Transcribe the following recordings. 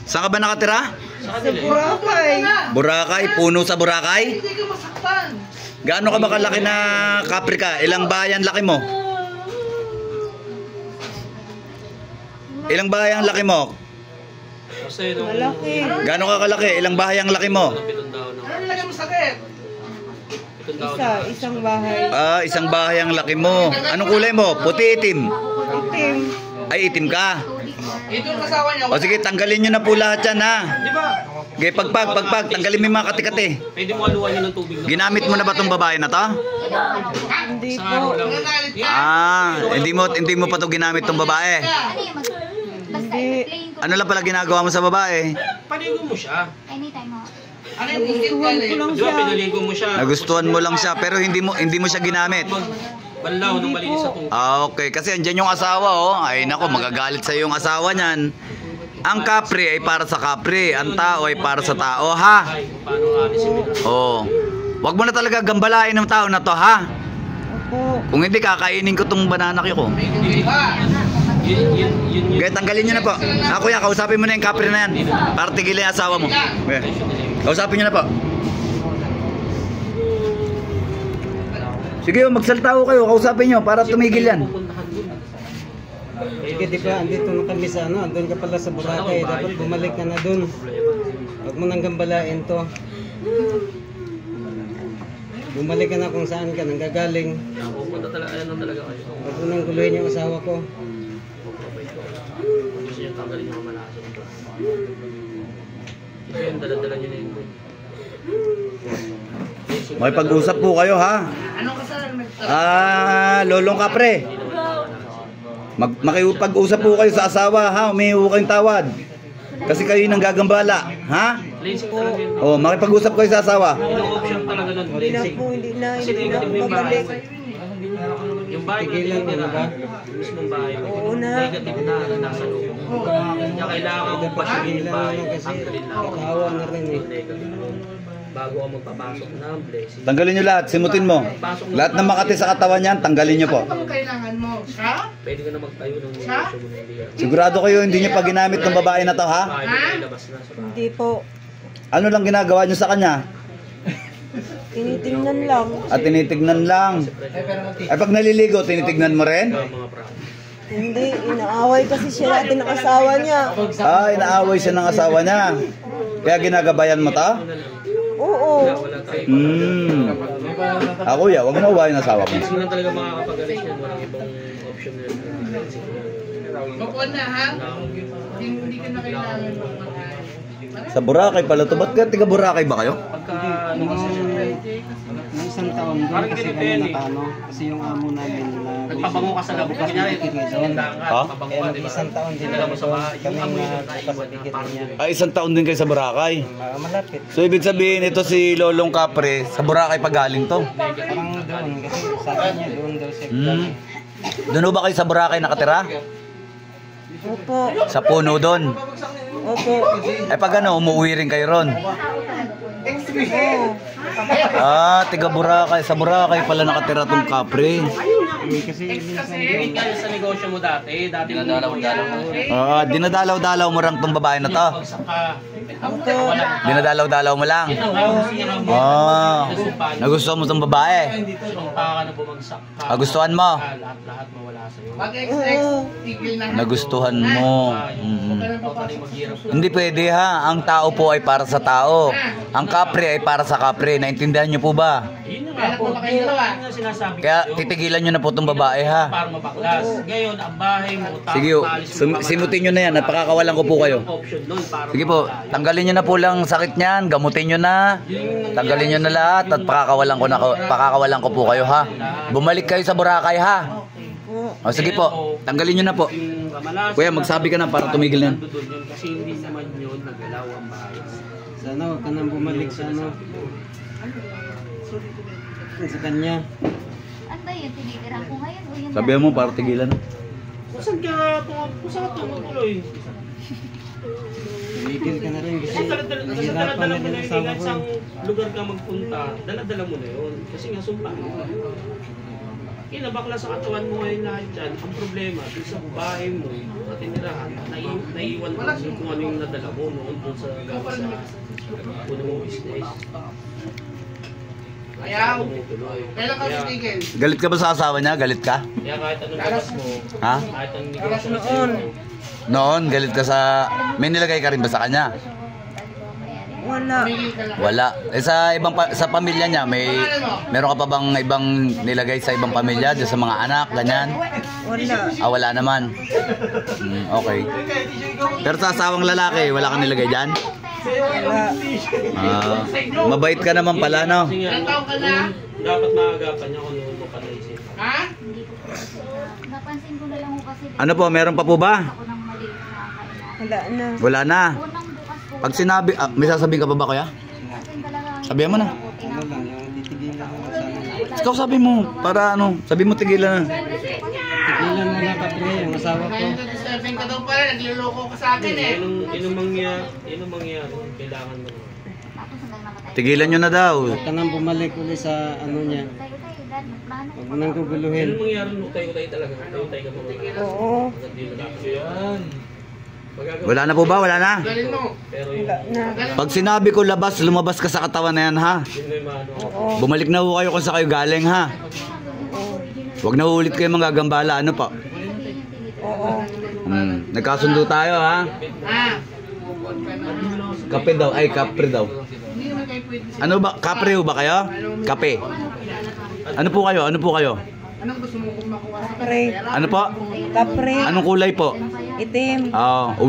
Saan ka ba nakatira? Sa Boracay. Boracay? Puno sa Boracay? Hindi ka masaktan. Gaano ka ba kalaki na kapre ka? Ilang bayan laki mo? Ilang bahay ang laki mo? Malaki. Gaano ka kalaki? Ilang bahay ang laki mo? Ano lagi mo sakit? Isang bahay. Ah, isang bahay ang laki mo. Anong kulay mo? Puti, itim? Itim. Ay, itim ka. Ito yung asawa niya. O sige, tanggalin nyo na po lahat yan ha. Di ba? Okay, pagpag, tanggalin mo yung mga kati-kati. Pwede mo haluan yun ng tubig. Ginamit mo na ba tong babae na to? Hindi Sa po. araw lang. Ah, hindi mo pa to ginamit tong babae. Hindi. Ano lang pala ginagawa mo sa babae? Paligo mo siya. Anytime mo. Ano yung bukit ka Tuwan ko lang Di ba, siya. pinaligo mo siya. Nagustuhan mo lang siya pero hindi mo siya ginamit. Banlaw ng malinis sa tubig. Ah, okay. Kasi andyan yung asawa, oh. Ay, nako, magagalit sa yung asawa niyan. Ang kapre ay para sa kapre. Ang tao ay para sa tao, ha? Ay, paano alisin nila? Oh. Wag mo na talaga gambalain ng tao na to, ha? Opo. Kung hindi, kakainin ko tong banana ko. Yun. Kaya tanggalin nyo na po. Ah, kuya, kausapin mo na yung kapre na yan. Para tigilin yung asawa mo. Okay. Kausapin nyo na po. Sige, magsalita ko kayo. Kausapin nyo para tumigil yan. Sige, di ba, andito na kami sa ano, andun ka pala sa Boracay, dapat bumalik ka na dun. Huwag mo nang gambalain to. Bumalik ka na kung saan ka nanggagaling. Pupunta talaga, ano talaga kayo. Huwag mo nang guluhin yung asawa ko. Gusto niya tanggalin yung kamalasan ito. Ito yung daladala niyo na yun. May pag-usap po kayo, ha? Anong kasal? Ah, lolong kapre. Makipag-usap po kayo sa asawa, ha? Umihiwa kayong tawad. Kasi kayo nang gagambala, ha? Lazy talaga yun. Oh, makipag-usap kayo sa asawa. Yung option talaga nun, Hindi na lazy. po. Hindi na Kasi ako babalik. Yung bahay ko Tigilan mo na ba? yung mismong bahay mo. Oo na. Negative na nasa loob. Kaya kailangan mo pa siya yung Tigilan mo bahay. na kasi Tanggalin lang. kakawa na rin eh. Negative. Bago ako magpapasok ng blessing. Tanggalin nyo lahat, simutin mo. Lahat ng makati sa katawan niyan, tanggalin nyo po. Ano bang kailangan mo? Siya? Pwede ka na magtayo ng negosyo mo na hindi ka. Sigurado kayo hindi nyo pa ginamit ng babae na to, ha? Bahay mo na ilabas na sa bahay. Hindi po. Ano lang ginagawa nyo sa kanya? Tinitingnan lang. At tinitignan lang. Ay, pag naliligo, tinitignan mo rin? Mga pra. Hindi. Inaaway kasi siya natin ng asawa niya. Ay, naaway siya ng asawa niya. Kaya ginagabayan mo to? Oo. Wala tayo. Ako ya, wag na uwayin ang asawa ko. Hindi lang talaga makakapagalis yan. Walang ibang option na yun. Mapuan na ha? Hindi ka na kailangan magmahal. Sa Boracay pala to. Ba't ka tiga Boracay ba kayo? Pagka ano kasi May isang taon doon Parang kasi ganito kami yan eh. natano. Kasi yung amo namin na nagpabango ka sa labo. Kunyari, handa ka, Ha? pabango kaya ka, di ba? isang taon din Dinala mo sa doon. bahay. Kami Yung amoy na na naiwan na kapatid parang niya. Ay, isang taon din kayo sa Boracay. Malapit. So, ibig sabihin, ito si Lolong Kapre, sa Boracay pa galing to. Parang doon kasi sabi niya doon daw siya. Doon ba kayo sa Boracay nakatira? Opo. Sa puno doon. Opo. Ay, pag ano, umuwi rin kayo ron. Oo. Ah, tiga Boracay. Sa Boracay pala nakatira tong Kapre. Kasi minsan Ingit ka sa negosyo mo dati. Dati dinadalaw-dalaw mo. Ah, dinadalaw-dalaw mo lang tong babae na to. Bagsak ka. Opo. Dinadalaw-dalaw mo lang. Ah, nagustuhan mo tong babae. Sumpa ka na bumagsak ka. Nagustuhan mo. Lahat mawala sa'yo. Mag-ex-ex, tigil na. Nagustuhan mo. Ikaw pa rin maghirap. Hindi pwede ha. Ang tao po ay para sa tao. Ang kapre ay para sa kapre. Naintindihan niyo po ba? Yun na nga po. Yun na sinasabi ko Kaya sa'yo. titigilan niyo na po itong babae ha. Para mabaklas. Ngayon, ang bahay mo, Sige, simutin niyo na yan at pakakawalan ko po kayo. Option doon para Sige po, tanggalin niyo na po lang sakit niyan, gamutin niyo na. Tanggalin niyo na lahat at pakakawalan ko po kayo ha. Bumalik kayo sa Boracay ha. O sige po, tanggalin niyo na po. yung kamalasan. Kuya, magsabi ka na para tumigil na yan. Nandun yun kasi hindi naman yun nagalaw ang bahay. sana huwag ka nang bumalik sa ano. Sa kanya. Ano ba yun? Tinitira ko ngayon o yun? Sabihan mo para tigilan. Kung saan ka tumutuloy? Tumigil ka na rin kasi Dala-dala nahirapan mo na na rin yun. asawa Kahit ko. saan lugar ka magpunta, dala-dala mo na yun. Kasi nga sumpa. Kinabakla sa katawan mo ngayon lahat dyan. Ang problema, dun sa bahay mo, sa tinirahan, naiwan mo kung ano yung nadala mo noon dun sa puno mong business. Ayaw. Kailan ka titigil? Galit ka ba sa asawa niya? Galit ka? Kaya kahit anong labas mo, Ha? kahit anong negosyo na sa'yo, Noon, galit ka sa... May nilagay ka rin ba sa kanya? Wala. Tumigil ka lang. Wala. Eh sa ibang sa pamilya niya, meron ka pa bang ibang nilagay sa ibang pamilya, sa mga anak, ganyan? Wala. Wala naman. Okay. Pero sa asawang lalaki, wala kang nilagay diyan? Wala. Mabait ka naman pala, no? kasi nga, Ilang taon ka na? dapat maagapan niya kung noon mo pa naisip. Ha? Hindi ko po kasi napansin ko na lang ho kasi Ano po, meron pa po ba? ako ng mali na kailangan. Wala na. Wala na. Unang bukas po. Pag sinabi, may sasabihin ka pa ba, kuya? Kasi talagang Sabihan mo na. Ano lang, yung titigilan mo sana. Ikaw sabi mo, para ano, sabi mo tigilan na. Tigilan mo na kapre, yung asawa ko. Ngayon 27 ka daw pala, nagliloko ka sa akin eh. Inong mangyari, kailangan mo. Tapos hanggang namatay. Tigilan nyo na daw. Huwag ka nang bumalik ulit sa ano niya. Tayo tayo, dad, magplano. Huwag mo nang guguluhin. Anong mangyari nung utay-utay talaga? Utay-utay ka mga Oo. hindi na dapat yan. Magagawa. Wala na po ba? Wala na. Galing mo. Pero yung Wala na. Pag sinabi ko labas, lumabas ka sa katawan na yan, ha? yun na yung maano. Oo. Bumalik na ho kayo kung sa kayo galing, ha? Huwag na ulit kayo mga gambala, ano pa? Oo. Nagkasundo tayo, ha? Ah. Kape daw, ay kapre daw. Hindi naman kayo pwede sa... Ano ba? Kapre ho ba kayo? Kape. Ano po kayo? Ano po kayo? Anong gusto mo kung makuha sa Kapre. pera? Ano po? Kapre. Anong kulay po? Itim.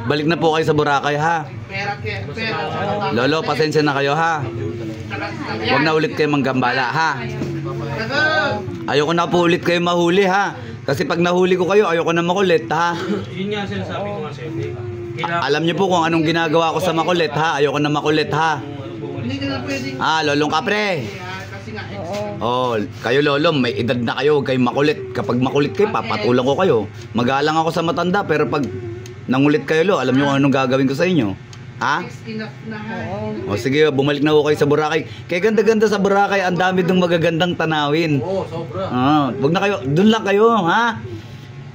Balik na po kayo sa Boracay, ha? Pera. Lolo, pasensya na kayo, ha? Huwag na ulit kayo manggambala, ha? Ayoko na po ulit kayo mahuli, ha? Kasi pag nahuli ko kayo, ayoko na makulit, ha? Yun nga sinasabi ko nga sa'yo. Kailangan Alam niyo po kung anong ginagawa ko sa makulit, ha? Ayoko na makulit, ha? Hindi ka na pwedeng... Lolong kapre. Kasi nga, Kayo lolo, may edad na kayo, huwag kayong makulit. Kapag makulit kayo, papatulan ko kayo. Magalang ako sa matanda, pero pag nangulit kayo, alam niyo kung anong gagawin ko sa inyo. Ha? enough na ha. O sige, bumalik na ho kayo sa Boracay. Kaya ganda-ganda sa Boracay, ang dami dong magagandang tanawin. Oo, sobra. Wag na kayo, doon lang kayo, ha?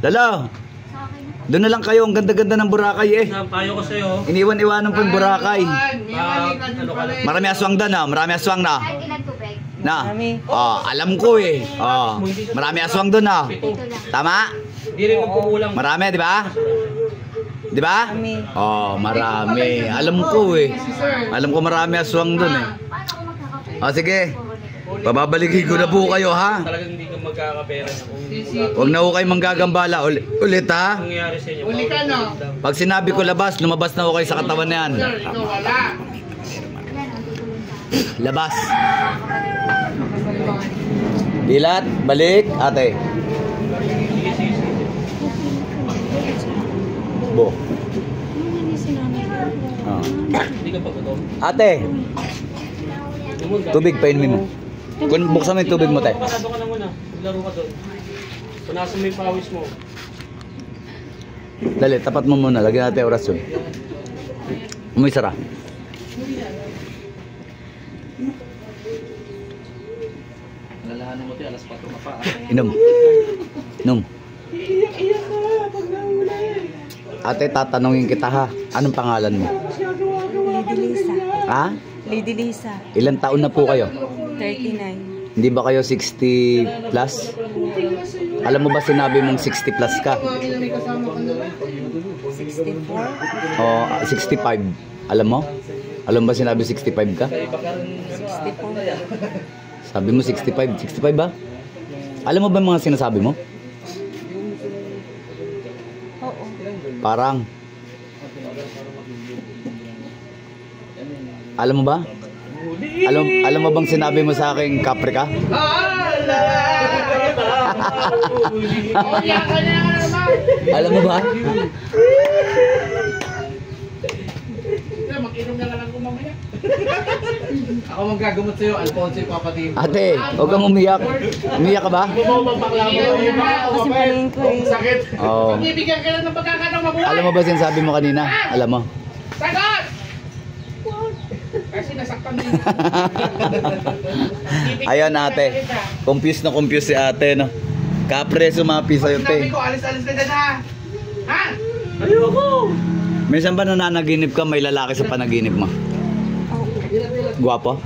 Lalo, doon na lang kayo, ang ganda-ganda ng Boracay eh. Payo ko sa'yo. Iniwan-iwanan po yung Boracay. Ano ka rin. Marami aswang doon, ha? Marami aswang na. Kahit ilan tubig. Na. Marami. Alam ko eh. Marami aswang doon, ha? Ito lang. Tama? Hindi rin magkukulang. Marami, di ba? Di ba? Marami. Marami. Alam ko eh. Alam ko marami aswang doon eh. Paano ako magkakape? Sige. Pababalikin ko na po kayo, ha? Talagang hindi ka magkakapera na kung Huwag na ho kayo manggagambala. Ulit, ha? nangyari sa inyo. Uli ka, no? Pag sinabi ko labas, lumabas na ho kayo sa katawan na yan. Sir, ikaw wala. Yan, ang tutulong sa Labas. Dilat, balik, ate. Sige, sige, sige. Bo. Hindi ka pa gutom. Ate, tubig, painumin mo. Buksan mo yung tubig mo, te. Parado ka na muna. Maglaro ka doon. Punasan mo yung pawis mo. Dali, tapat mo muna. Lagyan natin orasyon. Umuwi sara. Lalahanin mo tayo, alas 4 na pa. Inom. Inom. Ate, tatanungin kita ha. Anong pangalan mo? Lady Lisa. Ha? Lady Lisa. Ilang taon na po kayo? 39. Hindi ba kayo 60 plus? Alam mo ba sinabi mong 60 plus ka? 64. O 65? Alam mo? Alam ba sinabi 65 ka? 64. Sabi mo 65. 65 ba? Alam mo ba mga sinasabi mo? Oo. Parang. Alam mo ba? Alam mo bang sinabi mo sa akin kapre ka? Alam mo ba? Mag-inom na lang kung mamaya. Ako magagamot sa'yo, Alfonso yung papatid. Ate, huwag kang umiyak. Umiyak ka ba? Kasi palingin ko eh. Sakit. Oo. Bibigyan ka lang ng pagkakataong mabuhay. Alam mo ba sinasabi mo kanina? Alam mo? Sagot! Kasi nasaktan din. Ayun ate. Confused na confused si ate, no? Kapre sumapi sa'yo, Sabi te. ko, alis-alis ka dyan ha. Ha? Ayoko! Minsan ba nananaginip ka, may lalaki sa panaginip mo? Gwapo?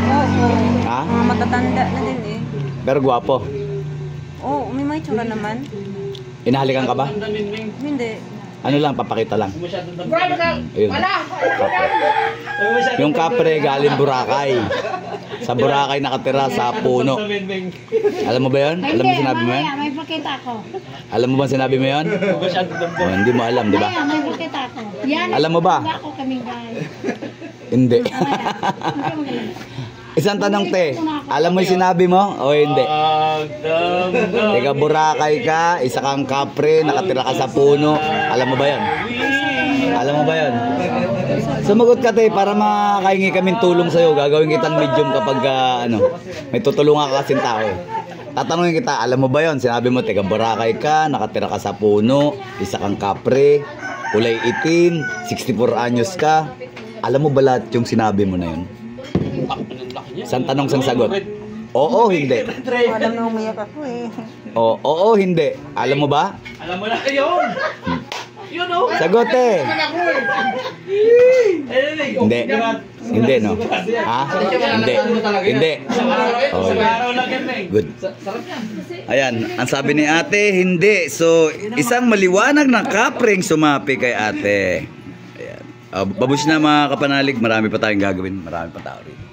Oo. Ha? Mga matatanda na din eh. Pero gwapo. Oo, may mga itsura naman. Inahalikan ka ba? Hindi. Ano lang, papakita lang. Grabe ka. Ayun. Wala. Yung kapre galing Boracay. Sa Boracay nakatira sa puno. Alam mo ba yun? Alam mo sinabi mo yun? Mamaya, may pakita ako. Alam mo ba sinabi mo yun? Oh, hindi mo alam, di ba? Mamaya, may pakita ako. Yan. Alam mo ba? Ako kaming guys. Hindi. Isang tanong, te. Alam mo yung sinabi mo? O hindi? Teka, Boracay ka, isa kang kapre, nakatira ka sa puno. Alam mo ba yun? Alam mo ba yun? Sumagot ka, te, para makahingi kaming tulong sa'yo. Gagawin kitang medium kapag may tutulungan ka kasing tao. Tatanungin kita, alam mo ba yun? Sinabi mo, teka, Boracay ka, nakatira ka sa puno, isa kang kapre, kulay itim, 64 anyos ka. Alam mo ba lahat yung sinabi mo na yun? Isang tanong, isang sagot. Oo, hindi. Alam na umiyak ako eh. Oo, hindi. Alam mo ba? Alam mo na yun! Yun o! Sagot eh. Ako eh. Hindi. Hindi, no? Ha? Hindi. Hindi. Oh, good. Ayan, ang sabi ni ate, hindi. So, isang maliwanag na kapreng sumapi kay ate. Ayan. Babush na mga kapanalig, marami pa tayong gagawin. Marami pa tao rin.